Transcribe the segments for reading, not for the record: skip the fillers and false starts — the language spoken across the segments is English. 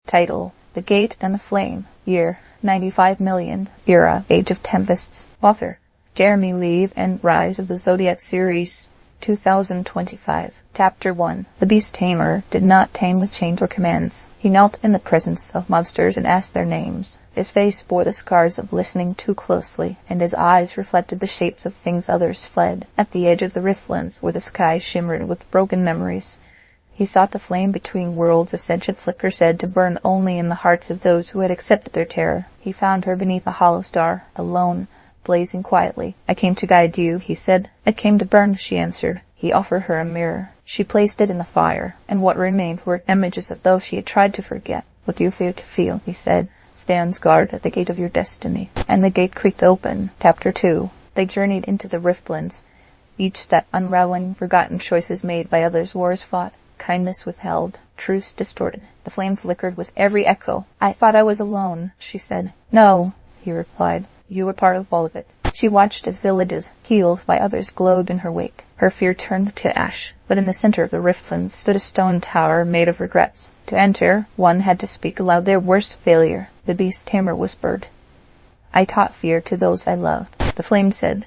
Title: The Gate and the Flame. Year: 95 million. Era: Age of Tempests. Author: Jeremy Levan. Rise of the Zodiac series, 2025. Chapter 1. The Beast Tamer did not tame with chains or commands. He knelt in the presence of monsters and asked their names. His face bore the scars of listening too closely, and his eyes reflected the shapes of things others fled. At the edge of the riftlands, where the sky shimmered with broken memories, he sought the flame between worlds, a sentient flicker said to burn only in the hearts of those who had accepted their terror. He found her beneath a hollow star, alone, blazing quietly. "I came to guide you," he said. "I came to burn," she answered. He offered her a mirror. She placed it in the fire, and what remained were images of those she had tried to forget. "What do you fear to feel?" he said. "Stands guard at the gate of your destiny." And the gate creaked open. Chapter 2. They journeyed into the riftlands, each step unraveling forgotten choices made by others, wars fought, kindness withheld, truths distorted. The flame flickered with every echo. "I thought I was alone," she said. "No," he replied. "You were part of all of it." She watched as villages, healed by others, glowed in her wake. Her fear turned to ash. But in the center of the riftlands stood a stone tower made of regrets. To enter, one had to speak aloud their worst failure. The Beast Tamer whispered, "I taught fear to those I loved." The flame said,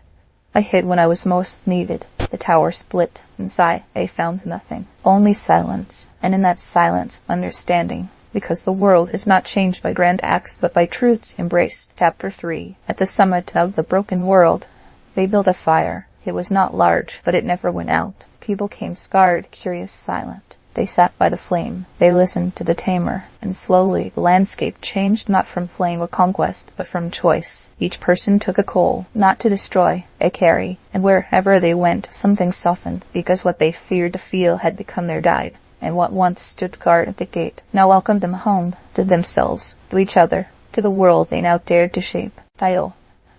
"I hid when I was most needed." The tower split. Inside, they found nothing. Only silence. And in that silence, understanding. Because the world is not changed by grand acts, but by truths embraced. Chapter 3. At the summit of the broken world, they built a fire. It was not large, but it never went out. People came scarred, curious, silent. They sat by the flame. They listened to the tamer. And slowly the landscape changed, not from flame or conquest, but from choice. Each person took a coal, not to destroy, a carry. And wherever they went, something softened, because what they feared to feel had become their guide. And what once stood guard at the gate now welcomed them home, to themselves, to each other, to the world they now dared to shape. Title: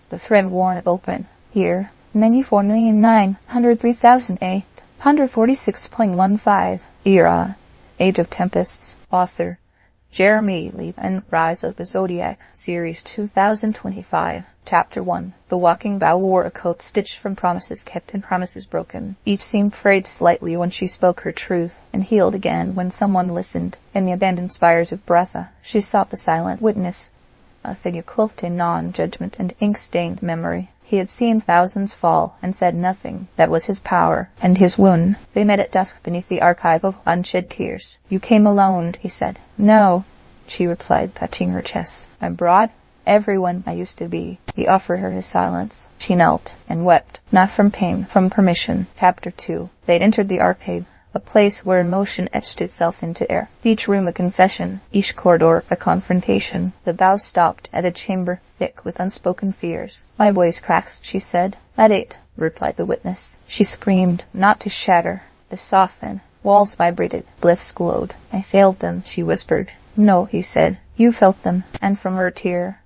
The Thread Worn Open. Year: 94,903,846.15. Era: Age of Tempests. Author: Jeremy Levan. Rise of the Zodiac series, 2025. Chapter 1. The walking bow wore a coat stitched from promises kept and promises broken. Each seemed frayed slightly when she spoke her truth, and healed again when someone listened. In the abandoned spires of Breatha, she sought the silent witness, a figure cloaked in non-judgment and ink-stained memory. He had seen thousands fall, and said nothing. That was his power, and his wound. They met at dusk beneath the archive of unshed tears. "You came alone," he said. "No," she replied, touching her chest. "I'm broad. Everyone I used to be." He offered her his silence. She knelt, and wept, not from pain, from permission. Chapter 2. They'd entered the arcade, a place where emotion etched itself into air. Each room a confession, each corridor a confrontation. The bow stopped at a chamber thick with unspoken fears. "My voice cracks," she said. "At 8, replied the witness. She screamed, not to shatter, to soften. Walls vibrated, glyphs glowed. "I failed them," she whispered. "No," he said. "You felt them." And from her tear,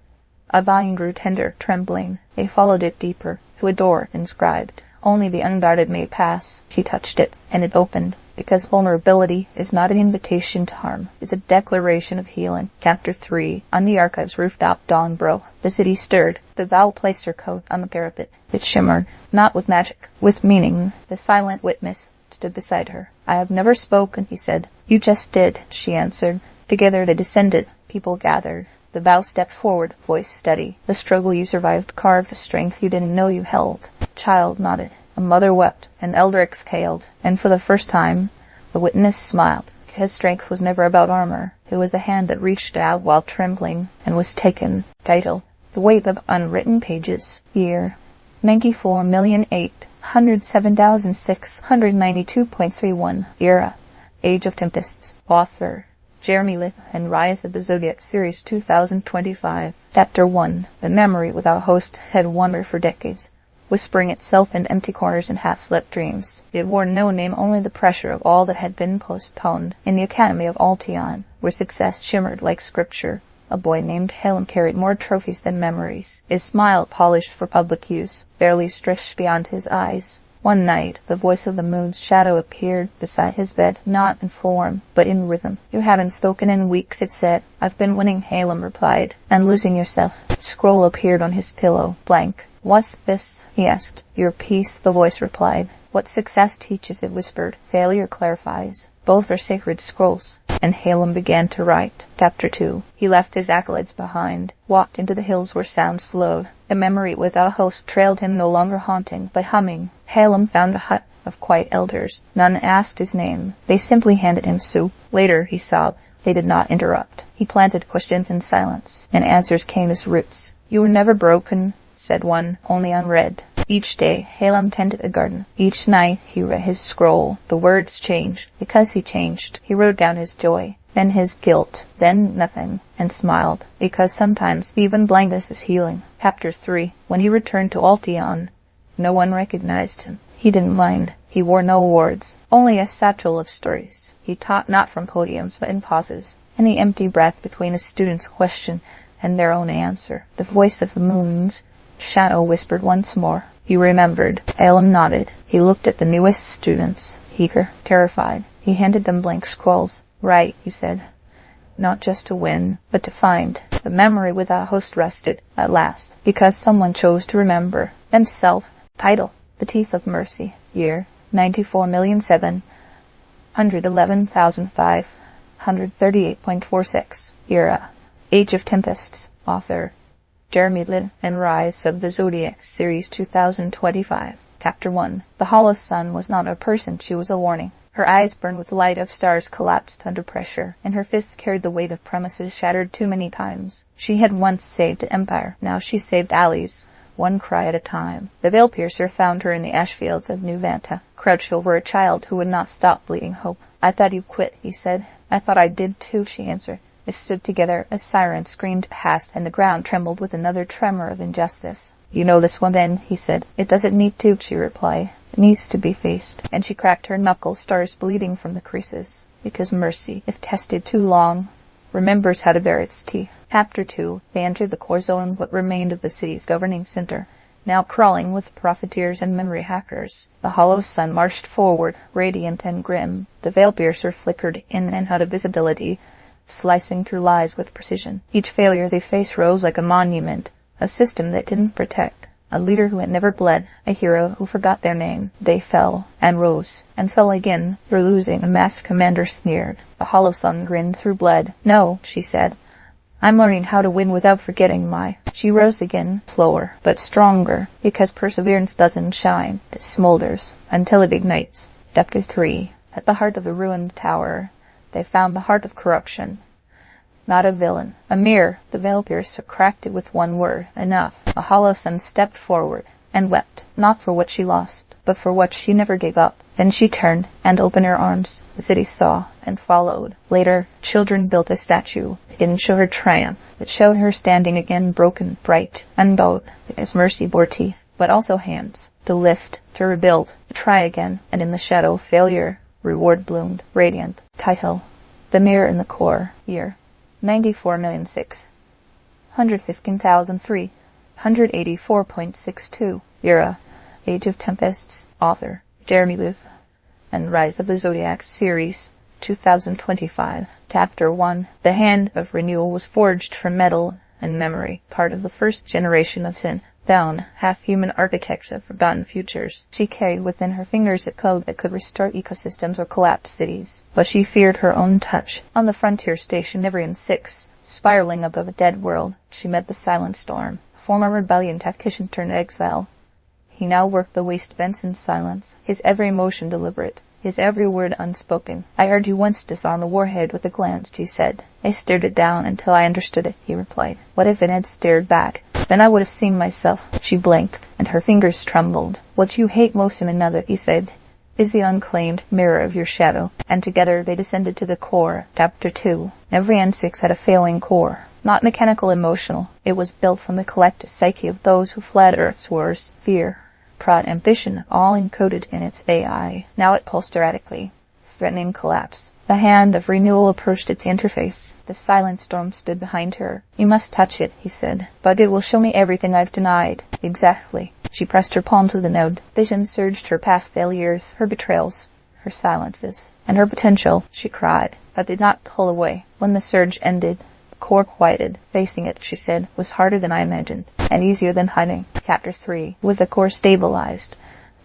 a vine grew tender, trembling. They followed it deeper, to a door inscribed, "Only the unguarded may pass." She touched it, and it opened, because vulnerability is not an invitation to harm. It's a declaration of healing. Chapter 3. On the archive's rooftop, dawn broke. The city stirred. The Val placed her coat on the parapet. It shimmered, not with magic, with meaning. The silent witness stood beside her. "I have never spoken," he said. "You just did," she answered. Together they descended. People gathered. The Val stepped forward, voice steady. "The struggle you survived carved the strength you didn't know you held." A child nodded. A mother wept. An elder exhaled. And for the first time, the witness smiled. His strength was never about armor. It was the hand that reached out while trembling and was taken. Title: The Weight of Unwritten Pages. Year: 94,807,692.31. Era: Age of Tempests. Author: Jeremy Levan. Rise of the Zodiac series, 2025. Chapter 1. The memory without host had wandered for decades, whispering itself in empty corners and half-slept dreams. It wore no name, only the pressure of all that had been postponed. In the Academy of Altion, where success shimmered like scripture, a boy named Helen carried more trophies than memories. His smile, polished for public use, barely stretched beyond his eyes. One night, the voice of the moon's shadow appeared beside his bed, not in form, but in rhythm. "You haven't spoken in weeks," it said. "I've been winning," Halem replied. "And losing yourself." A scroll appeared on his pillow, blank. "What's this?" he asked. "Your peace," the voice replied. "What success teaches," it whispered. "Failure clarifies. Both are sacred scrolls." and Halem began to write. Chapter 2. He left his acolytes behind, walked into the hills where sounds flowed. A memory without a host trailed him, no longer haunting, but humming. Halem found a hut of quiet elders. None asked his name. They simply handed him soup. Later, he sobbed. They did not interrupt. He planted questions in silence, and answers came as roots. "You were never broken," said one, "only unread." Each day, Halem tended a garden. Each night, he read his scroll. The words changed. Because he changed, he wrote down his joy, then his guilt, then nothing, and smiled. Because sometimes even blindness is healing. Chapter 3. When he returned to Altion, no one recognized him. He didn't mind. He wore no awards, only a satchel of stories. He taught not from podiums, but in pauses, in the empty breath between a student's question and their own answer. The voice of the moon's shadow whispered once more. You remembered. Halem nodded. He looked at the newest students, eager, terrified. He handed them blank scrolls. "Write," he said. "Not just to win, but to find." The memory without a host rested, at last, because someone chose to remember themselves. Title: The Teeth of Mercy. Year: 94,711,538.46. Era: Age of Tempests. Author: Jeremy Levan and Rise of the Zodiac, Series 2025. Chapter 1. The hollow sun was not a person, she was a warning. Her eyes burned with the light of stars collapsed under pressure, and her fists carried the weight of promises shattered too many times. She had once saved an empire, now she saved alleys, one cry at a time. The veil piercer found her in the ash fields of New Vanta, crouched over a child who would not stop bleeding hope. "I thought you quit," he said. "I thought I did too," she answered. They stood together. A siren screamed past, and the ground trembled with another tremor of injustice. "You know this one then," he said. "It doesn't need to," she replied. "It needs to be faced." And she cracked her knuckles, stars bleeding from the creases. Because mercy, if tested too long, remembers how to bare its teeth. Chapter 2. They entered the core zone, what remained of the city's governing center, now crawling with profiteers and memory hackers. The hollow sun marched forward, radiant and grim. The veil piercer flickered in and out of visibility, slicing through lies with precision. Each failure they faced rose like a monument, a system that didn't protect, a leader who had never bled, a hero who forgot their name. They fell, and rose, and fell again. "You're losing," a masked commander sneered. The hollow sun grinned through blood. "No," she said. "I'm learning how to win without forgetting my..." She rose again, slower, but stronger, because perseverance doesn't shine. It smolders, until it ignites. Chapter 3. At the heart of the ruined tower, they found the heart of corruption. Not a villain, a mirror. The veil piercer cracked it with one word: enough. A hollow sun stepped forward and wept, not for what she lost, but for what she never gave up. Then she turned and opened her arms. The city saw and followed. Later, children built a statue. It didn't show her triumph. It showed her standing again, broken, bright, unbowed, because mercy bore teeth, but also hands. To lift, to rebuild, to try again. And in the shadow, failure, reward bloomed, radiant. Title: The Mirror in the Core. Year: 94,615,384.62. Era: Age of Tempests. Author: Jeremy Levan and Rise of the Zodiac, Series 2025. Chapter 1. The hand of renewal was forged from metal and memory, part of the first generation of sin. Bound, half-human architects of forgotten futures. She carried within her fingers a code that could restore ecosystems or collapse cities. But she feared her own touch. On the frontier station, Nevrian 6, spiraling above a dead world, she met the silent storm. Former rebellion tactician turned exile. He now worked the waste vents in silence, his every motion deliberate, his every word unspoken. "I heard you once disarm a warhead with a glance," she said. "I stared it down until I understood it," he replied. "What if it had stared back? Then I would have seen myself." She blinked, and her fingers trembled. "What you hate most in another," he said, "is the unclaimed mirror of your shadow." And together they descended to the core. Chapter 2. Every N6 had a failing core. Not mechanical, emotional. It was built from the collective psyche of those who fled Earth's wars. Fear, pride, ambition, all encoded in its AI. Now it pulsed erratically, threatening collapse. The hand of renewal approached its interface. The silent storm stood behind her. "You must touch it," he said. "But it will show me everything I've denied." "Exactly." She pressed her palm to the node. Vision surged her past failures, her betrayals, her silences, and her potential. She cried, but did not pull away. When the surge ended, the core quieted. "Facing it," she said, "was harder than I imagined, and easier than hiding." Chapter 3. With the core stabilized,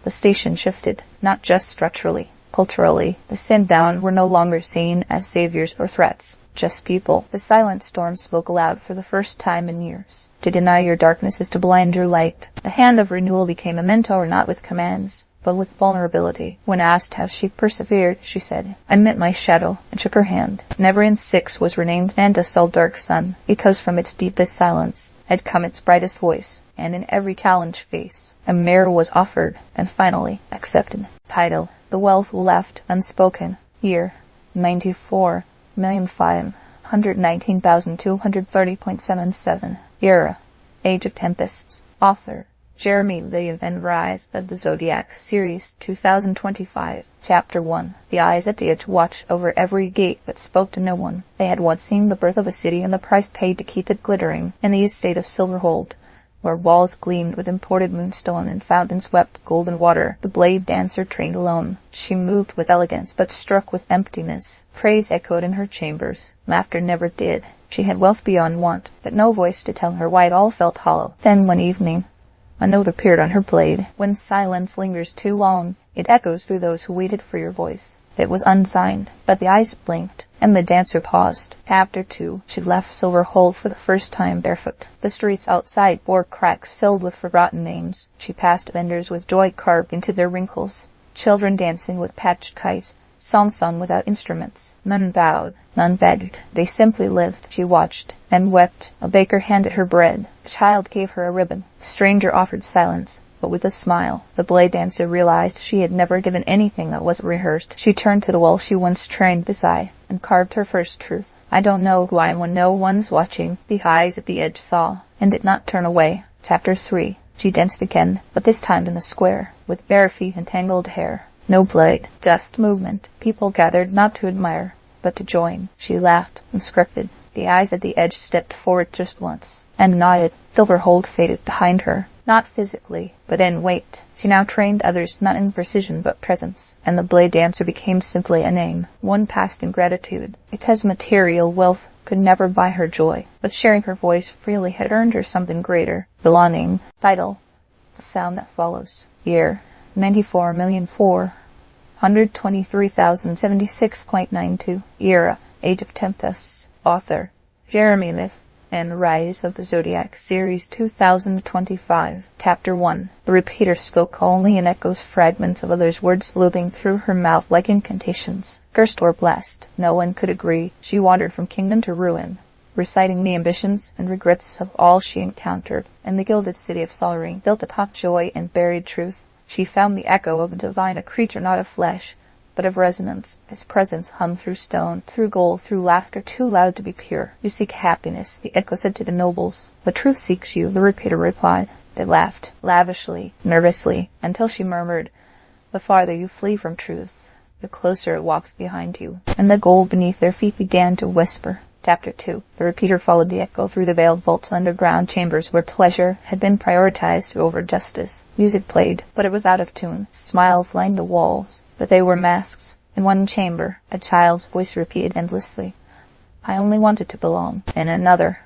the station shifted, not just structurally, Culturally, the sin-bound were no longer seen as saviors or threats, just people. The silent storm spoke aloud for the first time in years. To deny your darkness is to blind your light. The hand of renewal became a mentor not with commands, but with vulnerability. When asked how she persevered, she said, "I met my shadow," and shook her hand. Never in 6 was renamed Andasol Dark Sun, because from its deepest silence had come its brightest voice, and in every challenged face a mirror was offered, and finally accepted. Title: The Wealth Left Unspoken. Year: 94,519,230.77. Era: Age of Tempests. Author: Jeremy Levan. Rise of the Zodiac Series 2025. Chapter 1. The eyes at the edge watched over every gate but spoke to no one. They had once seen the birth of a city and the price paid to keep it glittering in the estate of Silverhold, where walls gleamed with imported moonstone and fountains wept golden water. The blade dancer trained alone. She moved with elegance, but struck with emptiness. Praise echoed in her chambers. Laughter never did. She had wealth beyond want, but no voice to tell her why it all felt hollow. Then one evening, a note appeared on her blade. When silence lingers too long, it echoes through those who waited for your voice. It was unsigned, but the eyes blinked, and the dancer paused. Chapter 2. She left Silverhold for the first time barefoot. The streets outside bore cracks filled with forgotten names. She passed vendors with joy carved into their wrinkles, children dancing with patched kites, psalms sung without instruments. None bowed, none begged. They simply lived. She watched and wept. A baker handed her bread. A child gave her a ribbon. A stranger offered silence, but with a smile. The blade dancer realized she had never given anything that wasn't rehearsed. She turned to the wall she once trained beside and carved her first truth. I don't know who I am when no one's watching. The eyes at the edge saw, and did not turn away. Chapter 3. She danced again, but this time in the square, with bare feet and tangled hair. No blade, just movement. People gathered not to admire, but to join. She laughed, unscripted. The eyes at the edge stepped forward just once, and nodded. Silverhold faded behind her. Not physically, but in weight. She now trained others not in precision but presence, and the blade dancer became simply a name, one passed in gratitude, because material wealth could never buy her joy, but sharing her voice freely had earned her something greater, belonging. Title: The Sound That Follows. Year: 94,423,076.92. Era: Age of Tempests. Author: Jeremy Levan. And Rise of the Zodiac Series 2025. Chapter 1. The repeater spoke only in echoes, fragments of others' words looping through her mouth like incantations. Cursed or blessed, no one could agree. She wandered from kingdom to ruin, reciting the ambitions and regrets of all she encountered. In the gilded city of Solring, built atop joy and buried truth, she found the echo of the divine, a creature not of flesh, but of resonance. His presence hummed through stone, through gold, through laughter too loud to be pure. You seek happiness, the echo said to the nobles. But truth seeks you, the repeater replied. They laughed, lavishly, nervously, until she murmured, "The farther you flee from truth, the closer it walks behind you." And the gold beneath their feet began to whisper. Chapter 2. The repeater followed the echo through the veiled vaults underground chambers where pleasure had been prioritized over justice. Music played, but it was out of tune. Smiles lined the walls, but they were masks. In one chamber, a child's voice repeated endlessly, "I only wanted to belong." In another,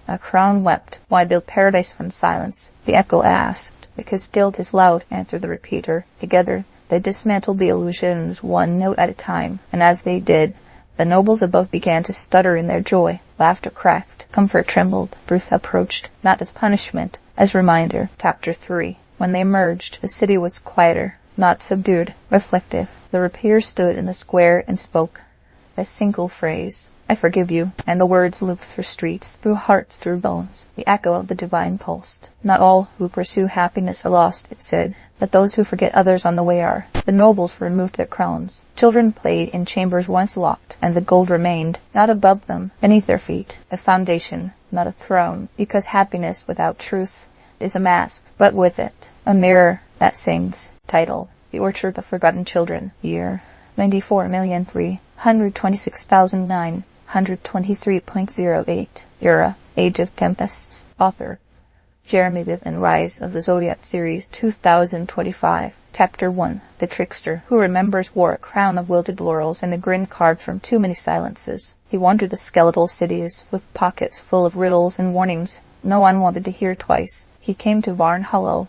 a crown wept. "Why build paradise from silence?" the echo asked. "Because guilt is loud," answered the repeater. Together, they dismantled the illusions one note at a time, and as they did, the nobles above began to stutter in their joy. Laughter cracked. Comfort trembled. Truth approached, not as punishment, as reminder. Chapter 3. When they emerged, the city was quieter, not subdued, reflective. The repeater stood in the square and spoke. A single phrase, "I forgive you," and the words looped through streets, through hearts, through bones. The echo of the divine pulsed. "Not all who pursue happiness are lost," it said, "but those who forget others on the way are." The nobles removed their crowns. Children played in chambers once locked, and the gold remained, not above them, beneath their feet, a foundation, not a throne, because happiness without truth is a mask, but with it, a mirror that sings. Title: The Orchard of Forgotten Children. Year: 94,326,923.08. Era: Age of Tempests. Author: Jeremy Levan. Rise of the Zodiac Series 2025. Chapter 1. The Trickster, who remembers, wore a crown of wilted laurels and a grin carved from too many silences. He wandered the skeletal cities with pockets full of riddles and warnings no one wanted to hear twice. He came to Varn Hollow,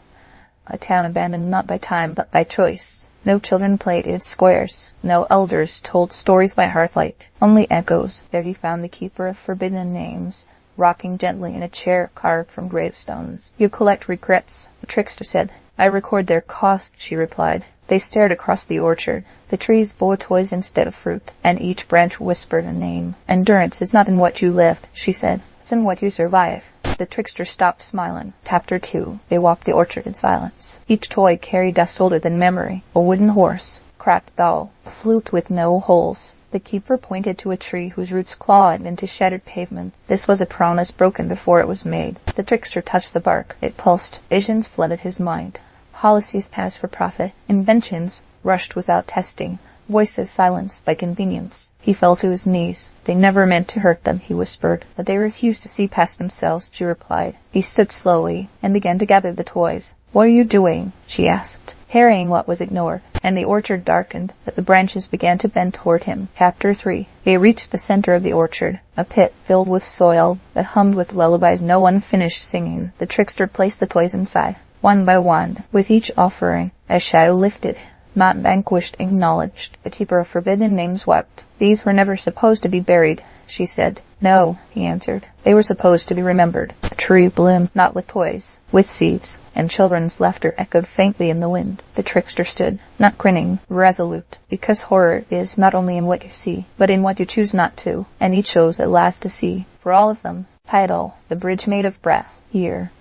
a town abandoned not by time but by choice. No children played its squares. No elders told stories by hearthlight. Only echoes. There he found the keeper of forbidden names, rocking gently in a chair carved from gravestones. "You collect regrets," the trickster said. "I record their cost," she replied. They stared across the orchard. The trees bore toys instead of fruit, and each branch whispered a name. "Endurance is not in what you lift," she said. "It's in what you survive." The trickster stopped smiling. Chapter 2. They walked the orchard in silence. Each toy carried dust older than memory. A wooden horse, cracked doll, a flute with no holes. The keeper pointed to a tree whose roots clawed into shattered pavement. This was a promise broken before it was made. The trickster touched the bark. It pulsed. Visions flooded his mind. Policies passed for profit. Inventions rushed without testing. Voices silenced by convenience. He fell to his knees. "They never meant to hurt them," he whispered. "But they refused to see past themselves," she replied. He stood slowly and began to gather the toys. "What are you doing?" she asked, harrying what was ignored. And the orchard darkened, but the branches began to bend toward him. Chapter 3. They reached the center of the orchard, a pit filled with soil that hummed with lullabies no one finished singing. The trickster placed the toys inside, one by one, with each offering a shadow lifted. Not vanquished, acknowledged. The keeper of forbidden names wept. "These were never supposed to be buried," she said. "No," he answered. "They were supposed to be remembered." A tree bloomed, not with toys, with seeds, and children's laughter echoed faintly in the wind. The trickster stood, not grinning, resolute, because horror is not only in what you see, but in what you choose not to, and he chose at last to see. For all of them, title, The Bridge Made of Breath, year,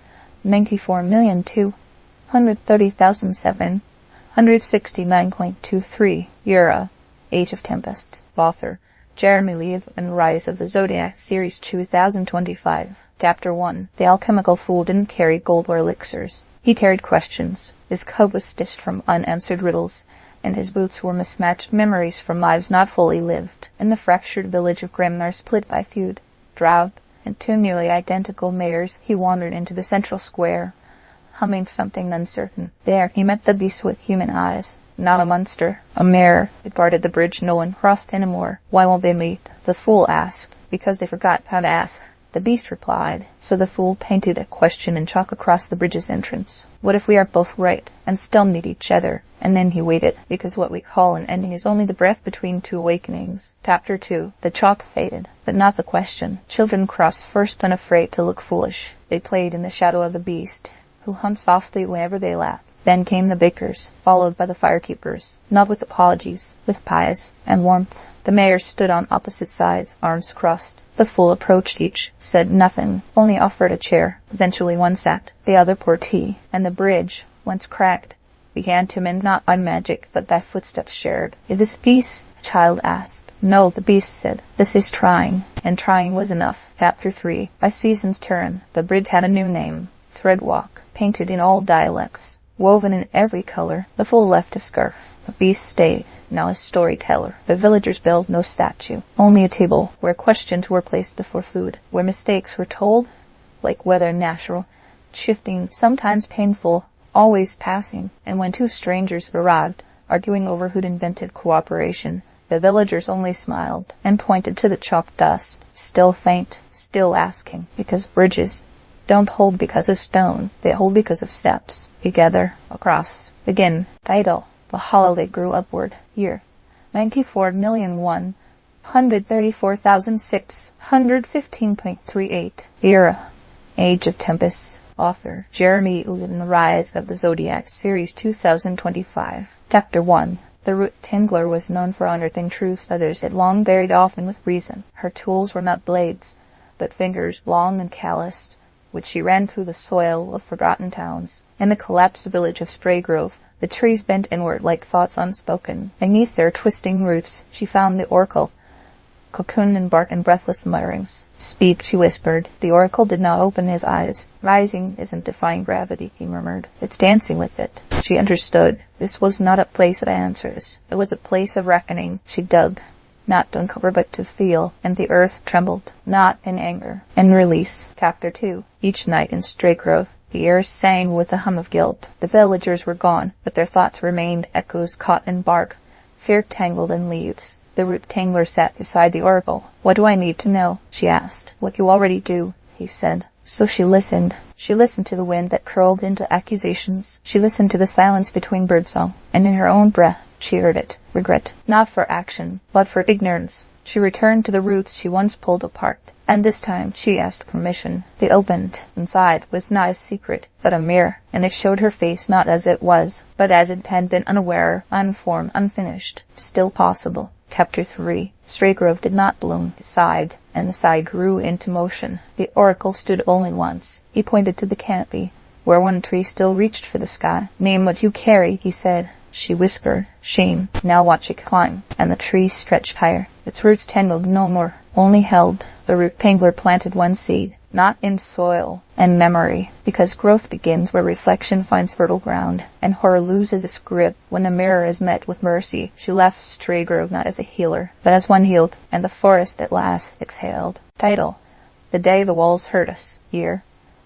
94,230,769.23, era, Age of Tempests, author, Jeremy Levan, Rise of the Zodiac, Series 2025. Chapter 1. The alchemical fool didn't carry gold or elixirs. He carried questions. His coat was stitched from unanswered riddles, and his boots were mismatched memories from lives not fully lived. In the fractured village of Grimnar, split by feud, drought, and two nearly identical mayors, he wandered into the central square, humming something uncertain. There he met the beast with human eyes. Not a monster, a mirror. It guarded the bridge no one crossed anymore. "Why won't they meet?" the fool asked. "Because they forgot how to ask," the beast replied. So the fool painted a question in chalk across the bridge's entrance. "What if we are both right, and still need each other?" And then he waited, because what we call an ending is only the breath between two awakenings. Chapter 2. The chalk faded, but not the question. Children crossed first, unafraid to look foolish. They played in the shadow of the beast, who hummed softly whenever they laughed. Then came the bakers, followed by the firekeepers, not with apologies, with pies and warmth. The mayors stood on opposite sides, arms crossed. The fool approached each, said nothing, only offered a chair. Eventually one sat, the other poured tea, and the bridge, once cracked, began to mend not by magic, but by footsteps shared. "Is this peace?" a child asked. "No," the beast said. "This is trying," and trying was enough. Chapter 3. By season's turn, the bridge had a new name, Threadwalk, painted in all dialects, woven in every color. The fool left a scarf. The beast stayed, now a storyteller. The villagers built no statue, only a table where questions were placed before food, where mistakes were told, like weather natural, shifting, sometimes painful, always passing. And when two strangers arrived, arguing over who'd invented cooperation, the villagers only smiled and pointed to the chalk dust, still faint, still asking, because bridges don't hold because of stone, they hold because of steps. Together, across, begin, title, the holiday grew upward, year, 94,134,615.38, era, Age of Tempests, author, Jeremy Levan, Rise of the Zodiac, Series 2025. Chapter 1. The root tangler was known for unearthing truths others had long buried, often with reason. Her tools were not blades, but fingers long and calloused, which she ran through the soil of forgotten towns. In the collapsed village of Spray Grove, the trees bent inward like thoughts unspoken. Beneath their twisting roots, she found the oracle, cocooned in bark and breathless mutterings. "Speak," she whispered. The oracle did not open his eyes. "Rising isn't defying gravity," he murmured. "It's dancing with it." She understood. This was not a place of answers. It was a place of reckoning. She dug, not to uncover but to feel, and the earth trembled, not in anger, in release. Chapter 2. Each night in Stray Grove, the air sang with the hum of guilt. The villagers were gone, but their thoughts remained echoes caught in bark, fear tangled in leaves. The root tangler sat beside the oracle. "What do I need to know?" she asked. "What you already do," he said. So she listened, She listened to the wind that curled into accusations. She listened to the silence between birdsong, and in her own breath she heard it. Regret, not for action, but for ignorance. She returned to the roots she once pulled apart, and this time she asked permission. They opened. Inside was not a secret, but a mirror, and it showed her face not as it was, but as it had been, unaware, unformed, unfinished, still possible. Chapter 3. Stragrove did not bloom. He sighed, and the sigh grew into motion. The oracle stood only once. He pointed to the canopy, where one tree still reached for the sky. "Name what you carry," he said. She whispered, "Shame." "Now watch it climb." And the tree stretched higher. Its roots tangled no more, only held. The root pangler planted one seed, not in soil and memory, because growth begins where reflection finds fertile ground, and horror loses its grip when the mirror is met with mercy. She left Stragrove not as a healer, but as one healed, and the forest at last exhaled. Title: The Day the Walls Hurt Us. Year: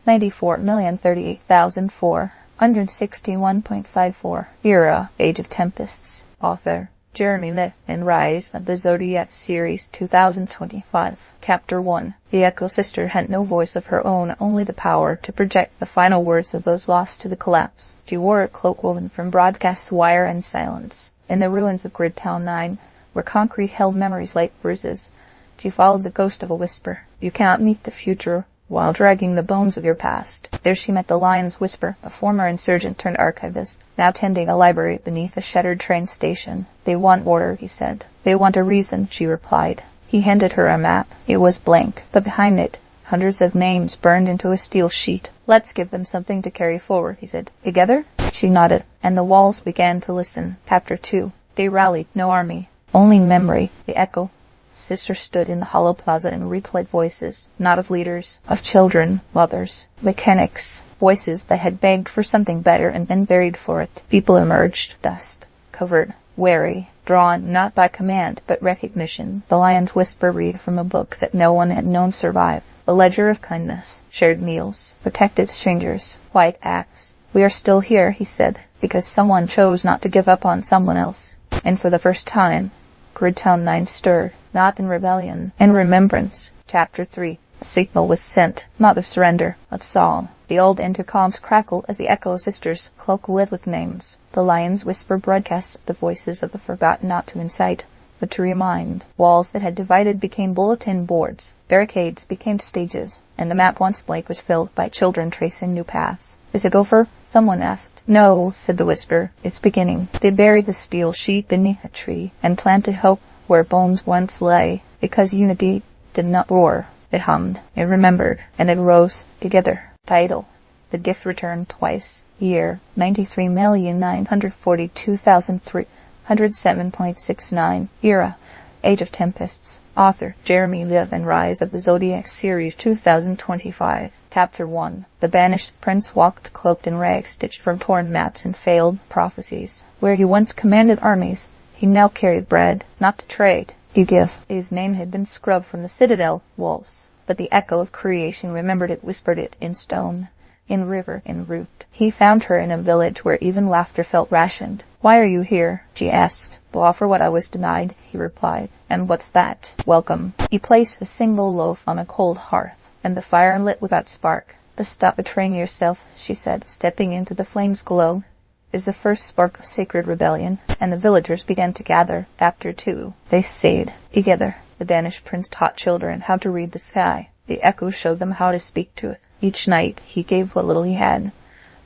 94,038,461.54. Era: Age of Tempests. Author: Jeremy Levan. Rise of the Zodiac Series 2025. Chapter 1. The Echo Sister had no voice of her own, only the power to project the final words of those lost to the collapse. She wore a cloak woven from broadcast wire and silence. In the ruins of Gridtown 9, where concrete held memories like bruises, she followed the ghost of a whisper. You cannot meet the future while dragging the bones of your past. There she met the Lion's Whisper, a former insurgent turned archivist, now tending a library beneath a shuttered train station. "They want order," he said. "They want a reason," she replied. He handed her a map. It was blank, but behind it, hundreds of names burned into a steel sheet. "Let's give them something to carry forward," he said. "Together?" She nodded, and the walls began to listen. Chapter 2. They rallied. No army, only memory. The Echo Sister stood in the hollow plaza and replayed voices, not of leaders, of children, mothers, mechanics, voices that had begged for something better and been buried for it. People emerged, dust covered, wary, drawn not by command but recognition. The Lion's Whisper read from a book that no one had known survive, a ledger of kindness, shared meals, protected strangers, white acts. "We are still here," he said, "because someone chose not to give up on someone else." And for the first time, Gridtown 9 stirred, not in rebellion, in remembrance. Chapter 3. A signal was sent, not of surrender, of song. The old intercoms crackled as the Echo Sisters cloak lit with names. The Lion's Whisper broadcast the voices of the forgotten, not to incite, but to remind. Walls that had divided became bulletin boards. Barricades became stages, and the map once blank was filled by children tracing new paths. "Is it over?" someone asked. "No," said the Whisper. "It's beginning." They buried the steel sheet beneath a tree and planted hope where bones once lay, because unity did not roar. It hummed, it remembered, and it rose together. Title: The Gift Returned Twice. Year: 93,942,307.69. Era: Age of Tempests. Author: Jeremy Levan. Rise of the Zodiac Series 2025. Chapter 1. The banished prince walked cloaked in rags stitched from torn maps and failed prophecies. Where he once commanded armies, he now carried bread, not to trade, to give. His name had been scrubbed from the citadel walls, but the echo of creation remembered it, whispered it in stone, in river, in root. He found her in a village where even laughter felt rationed. "Why are you here?" she asked. "To offer what I was denied," he replied. "And what's that?" "Welcome." He placed a single loaf on a cold hearth, and the fire lit without spark. "Just stop betraying yourself," she said, stepping into the flame's glow. Is the first spark of sacred rebellion, and the villagers began to gather. Chapter 2. They stayed together. The Danish prince taught children how to read the sky. The echo showed them how to speak to it. Each night he gave what little he had.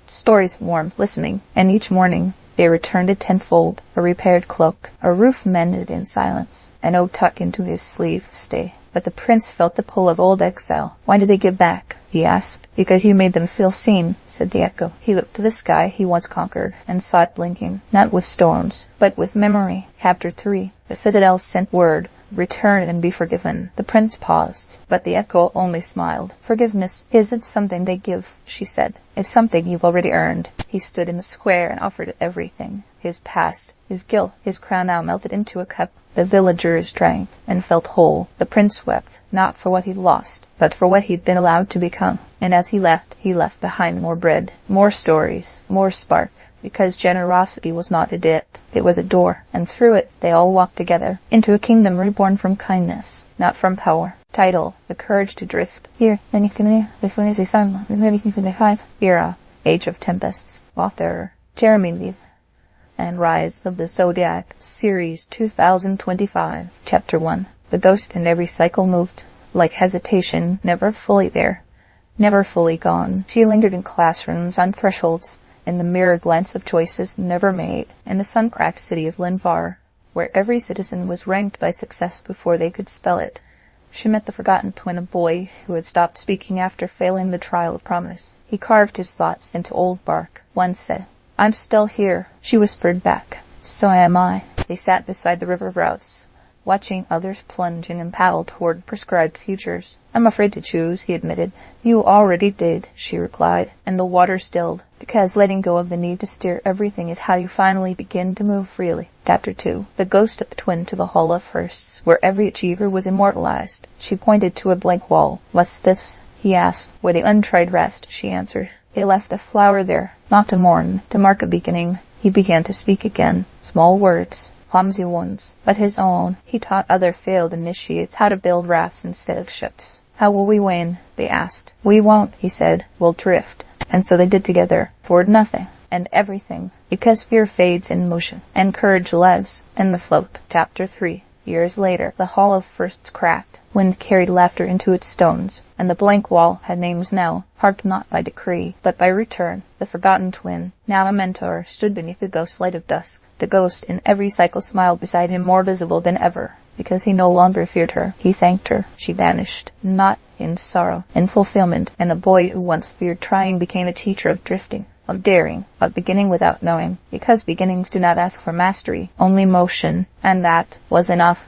Stories warmed, listening, and each morning they returned it tenfold, a repaired cloak, a roof mended in silence, an old tuck into his sleeve. Stay. But the prince felt the pull of old exile. "Why did they give back?" he asked. "Because you made them feel seen," said the echo. He looked to the sky he once conquered, and saw it blinking, not with storms, but with memory. Chapter 3. The citadel sent word, "Return and be forgiven." The prince paused, but the echo only smiled. "Forgiveness isn't something they give," she said. "It's something you've already earned." He stood in the square and offered everything. His past, his guilt, his crown now melted into a cup. The villagers drank and felt whole. The prince wept, not for what he'd lost, but for what he'd been allowed to become. And as he left behind more bread, more stories, more spark, because generosity was not a debt, it was a door, and through it they all walked together, into a kingdom reborn from kindness, not from power. Title: The Courage to Drift. Year: 1995. Era: Age of Tempests. Author: Jeremy Levan. And Rise of the Zodiac, Series 2025. Chapter 1. The ghost in every cycle moved, like hesitation, never fully there, never fully gone. She lingered in classrooms, on thresholds, in the mirror glance of choices never made, in the sun-cracked city of Linvar, where every citizen was ranked by success before they could spell it. She met the forgotten twin, a boy who had stopped speaking after failing the trial of promise. He carved his thoughts into old bark. One said, "I'm still here." She whispered back, "So am I." They sat beside the river routes, watching others plunge in and paddle toward prescribed futures. "I'm afraid to choose," he admitted. "You already did," she replied, and the water stilled, because letting go of the need to steer everything is how you finally begin to move freely. Chapter 2. The ghost of the twin to the Hall of Firsts, where every achiever was immortalized. She pointed to a blank wall. "What's this?" he asked. "Where the untried rest," she answered. "They left a flower there, not to mourn, to mark a beginning." He began to speak again. Small words, clumsy ones, but his own. He taught other failed initiates how to build rafts instead of ships. "How will we win?" they asked. "We won't," he said. "We'll drift." And so they did together, toward nothing and everything, because fear fades in motion, and courage lives in the float. Chapter 3. Years later, the Hall of Firsts cracked. Wind carried laughter into its stones, and the blank wall had names now, harped not by decree, but by return. The forgotten twin, now a mentor, stood beneath the ghost light of dusk. The ghost in every cycle smiled beside him, more visible than ever, because he no longer feared her. He thanked her. She vanished, not in sorrow, in fulfillment, and the boy who once feared trying became a teacher of drifting, of daring, of beginning without knowing, because beginnings do not ask for mastery, only motion, and that was enough.